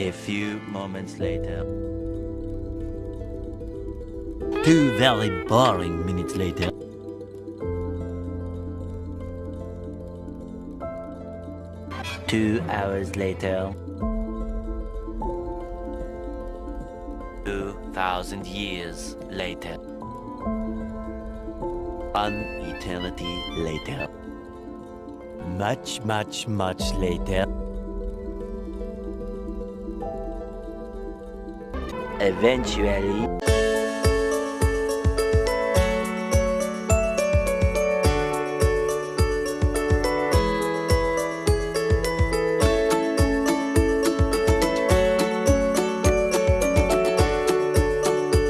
A few moments later. 2 very boring minutes later. Two hours later. 2,000 years later. An eternity later. Much, much, much later. Eventually.